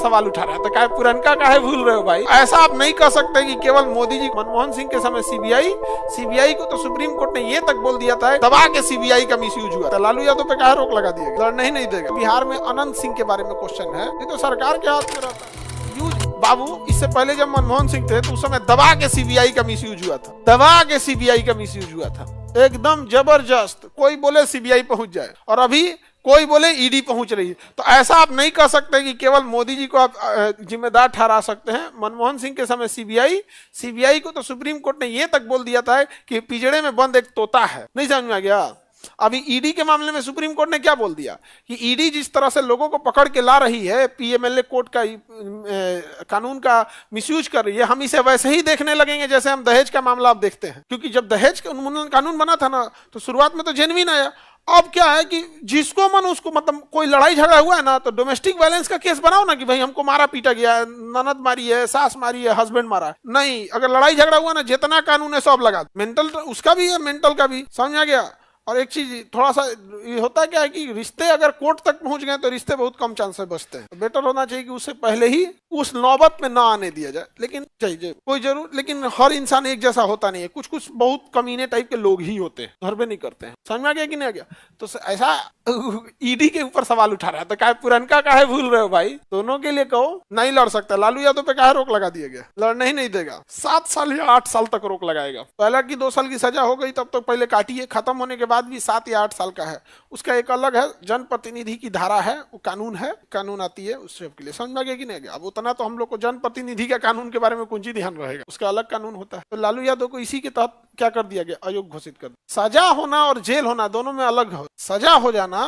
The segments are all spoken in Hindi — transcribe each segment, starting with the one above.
सवाल उठा रहा है, तो क्या पुरनका काहे भूल रहे हो भाई? ऐसा आप नहीं कह सकते कि केवल मोदी जी, मनमोहन सिंह के समय सीबीआई को तो सुप्रीम कोर्ट ने ये तक बोल दिया था दबा के सीबीआई का मिसयूज हुआ था। लालू यादव पे कहा रोक लगा दिया, लड़ने ही नहीं देगा। बिहार में अनंत सिंह के बारे में क्वेश्चन है, ये तो सरकार के हाथ में रहता है। यूज बाबू, इससे पहले जब मनमोहन सिंह थे तो उस समय दबा के सीबीआई का मिसयूज हुआ था, दबा के सीबीआई का मिसयूज हुआ था एकदम जबरदस्त। कोई बोले सीबीआई पहुंच जाए और अभी कोई बोले ईडी पहुंच रही है। तो ऐसा आप नहीं कह सकते कि केवल मोदी जी को आप जिम्मेदार ठहरा सकते हैं। मनमोहन सिंह के समय सीबीआई को तो सुप्रीम कोर्ट ने यह तक बोल दिया था कि पिंजड़े में बंद एक तोता है। नहीं समझ में आ गया? अभी ईडी के मामले में सुप्रीम कोर्ट ने क्या बोल दिया कि ईडी जिस तरह से लोगों को पकड़ के ला रही है, पीएमएलए कोर्ट का कानून का मिसयूज कर रही है, हम इसे वैसे ही देखने लगेंगे जैसे हम दहेज का मामला आप देखते हैं। क्योंकि जब दहेज का उन्मूलन कानून बना था ना, तो शुरुआत में तो जेन्युइन आया। अब क्या है कि जिसको मन उसको, मतलब कोई लड़ाई झगड़ा हुआ है ना, तो डोमेस्टिक वायलेंस का केस बनाओ ना कि भाई हमको मारा पीटा गया है, ननद मारी है, सास मारी है, हस्बैंड मारा है। नहीं, अगर लड़ाई झगड़ा हुआ ना, जितना कानून है सब लगा। मेंटल उसका भी है, मेंटल का भी। समझ आ गया? और एक चीज थोड़ा सा ये होता है क्या है कि रिश्ते अगर कोर्ट तक पहुंच गए तो रिश्ते बहुत कम चांस से बचते हैं। बेटर होना चाहिए कि उससे पहले ही उस नौबत में ना आने दिया जाए। लेकिन चाहिए कोई जरूर, लेकिन हर इंसान एक जैसा होता नहीं है। कुछ कुछ बहुत कमीने टाइप के लोग ही होते हैं, घर में नहीं करते हैं। समझ में आ गया कि नहीं आ गया? तो ऐसा ईडी के ऊपर सवाल उठा रहा है, तो क्या पुरनका काहे भूल रहे हो भाई? दोनों के लिए कहो नहीं लड़ सकता। लालू यादव पे काहे रोक लगा दिया गया? लड़ने ही नहीं देगा। 7 साल या 8 साल तक रोक लगाएगा। पहला की 2 साल की सजा हो गई, तब तक पहले काटिए। खत्म होने के बाद भी 7 या 8 साल का है। उसका एक अलग है, जनप्रतिनिधि की धारा है, वो कानून है, कानून आती है उस सब के लिए। समझ में आ गया कि नहीं गया? अब उतना तो हम लोग को जनप्रतिनिधि का कानून के बारे में कुछ ही ध्यान रहेगा, उसका अलग कानून होता है। तो लालू यादव को इसी के तहत क्या कर दिया गया? अयोग्य घोषित कर दिया। सजा होना और जेल होना दोनों में अलग हो। सजा हो जाना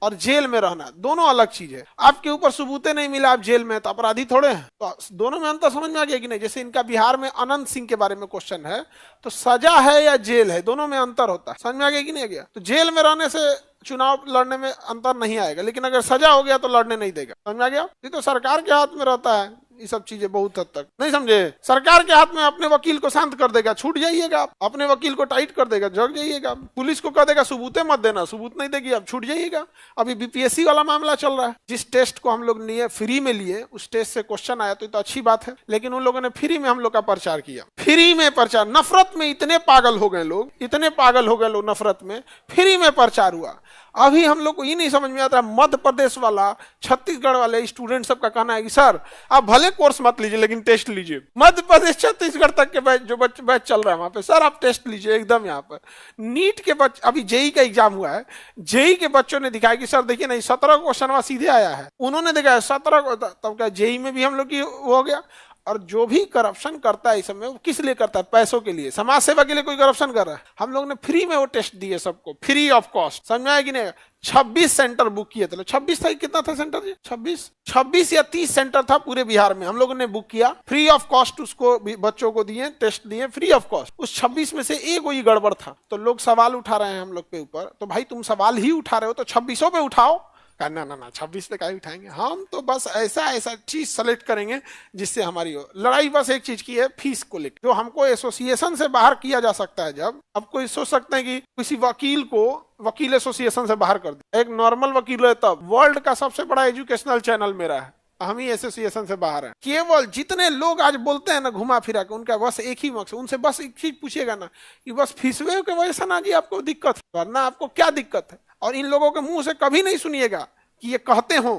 और जेल में रहना दोनों अलग चीज है। आपके ऊपर सबूतें नहीं मिला, आप जेल में, तो अपराधी थोड़े हैं। तो दोनों में अंतर समझ में आ गया कि नहीं? जैसे इनका बिहार में अनंत सिंह के बारे में क्वेश्चन है, तो सजा है या जेल है, दोनों में अंतर होता है। समझ में आ गया कि नहीं आ गया? तो जेल में रहने से चुनाव लड़ने में अंतर नहीं आएगा, लेकिन अगर सजा हो गया तो लड़ने नहीं देगा। समझ में आ गया? ये तो सरकार के हाथ में रहता है ये सब चीजें बहुत हद तक। नहीं समझे? सरकार के हाथ में अपने वकील को शांत कर देगा, छूट जाइएगा आप। अपने वकील को टाइट कर देगा, जग जाइएगा। पुलिस को कह देगा सबूतें मत देना, सबूत नहीं देगी, आप छूट जाइएगा। अभी बीपीएससी वाला मामला चल रहा है। जिस टेस्ट को हम लोग लिए फ्री में लिए, उस टेस्ट से क्वेश्चन आया तो अच्छी बात है, लेकिन उन लोगों ने फ्री में हम लोग का प्रचार किया। फ्री में प्रचार, नफरत में इतने पागल हो गए लोग, इतने पागल हो गए लोग नफरत में, फ्री में प्रचार हुआ। अभी हम लोग को ये नहीं समझ में आता, मध्य प्रदेश वाला, छत्तीसगढ़ वाले स्टूडेंट सब का कहना है कि सर आप भले कोर्स मत लीजिए लेकिन टेस्ट लीजिए। मध्य प्रदेश छत्तीसगढ़ तक के बैच, जो बैच चल रहा है वहां पे, सर आप टेस्ट लीजिए एकदम। यहाँ पर नीट के बच्चे, अभी जेई का एग्जाम हुआ है, जेई के बच्चों ने दिखाया कि सर देखिए नहीं 17 क्वेश्चन सीधे आया है। उन्होंने देखा 17, तब क्या जेई में भी हम लोग की हो गया। और जो भी करप्शन करता है इस समय, वो किस लिए करता है? पैसों के लिए, समाज सेवा के लिए कोई करप्शन कर रहा है? हम लोग ने फ्री में वो टेस्ट दिए सबको, फ्री ऑफ कॉस्ट। समझ में आया कि नहीं? 26 सेंटर बुक किए थे। 26 था, कितना था सेंटर जी? 26 या 30 सेंटर था पूरे बिहार में, हम लोगों ने बुक किया फ्री ऑफ कॉस्ट। उसको बच्चों को दिए, टेस्ट दिए फ्री ऑफ कॉस्ट। उस 26 में से एक वही गड़बड़ था। तो लोग सवाल उठा रहे हैं हम लोग के ऊपर, तो भाई तुम सवाल ही उठा रहे हो तो 26 पे उठाओ। ना ना ना 26 पे क्या उठाएंगे हम? तो बस ऐसा चीज सेलेक्ट करेंगे जिससे हमारी हो लड़ाई। बस एक चीज की है, फीस को लेकर, जो हमको एसोसिएशन से बाहर किया जा सकता है। जब अब कोई सोच सकते हैं कि किसी वकील को वकील एसोसिएशन से बाहर कर दे, एक नॉर्मल वकील है, तब वर्ल्ड का सबसे बड़ा एजुकेशनल चैनल मेरा है, हम ही एसोसिएशन से बाहर है। केवल जितने लोग आज बोलते हैं ना घुमा फिरा के, उनका बस एक ही मकसद, उनसे बस एक चीज पूछिएगा ना कि बस फीसवे के वजह से ना जी आपको दिक्कत है, वरना आपको क्या दिक्कत है? और इन लोगों के मुंह से कभी नहीं सुनिएगा कि ये कहते हो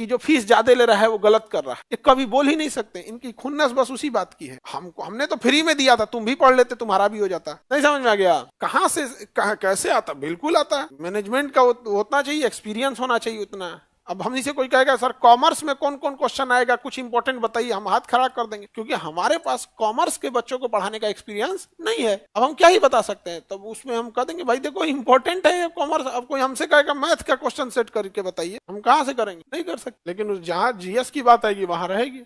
कि जो फीस ज्यादा ले रहा है वो गलत कर रहा है। ये कभी बोल ही नहीं सकते। इनकी खुन्नस बस उसी बात की है। हमने तो फ्री में दिया था, तुम भी पढ़ लेते, तुम्हारा भी हो जाता। नहीं समझ में आ गया? कहां से कैसे आता? बिल्कुल आता है। मैनेजमेंट का उतना चाहिए, एक्सपीरियंस होना चाहिए उतना। अब हम से कोई कहेगा सर कॉमर्स में कौन कौन क्वेश्चन आएगा, कुछ इंपॉर्टेंट बताइए, हम हाथ खड़ा कर देंगे, क्योंकि हमारे पास कॉमर्स के बच्चों को पढ़ाने का एक्सपीरियंस नहीं है। अब हम क्या ही बता सकते हैं? तब उसमें हम कह देंगे भाई देखो इंपॉर्टेंट है कॉमर्स। अब कोई हमसे कहेगा मैथ का क्वेश्चन सेट करके बताइए, हम कहाँ से करेंगे? नहीं कर सकते। लेकिन जहाँ जीएस की बात आएगी वहां रहेगी।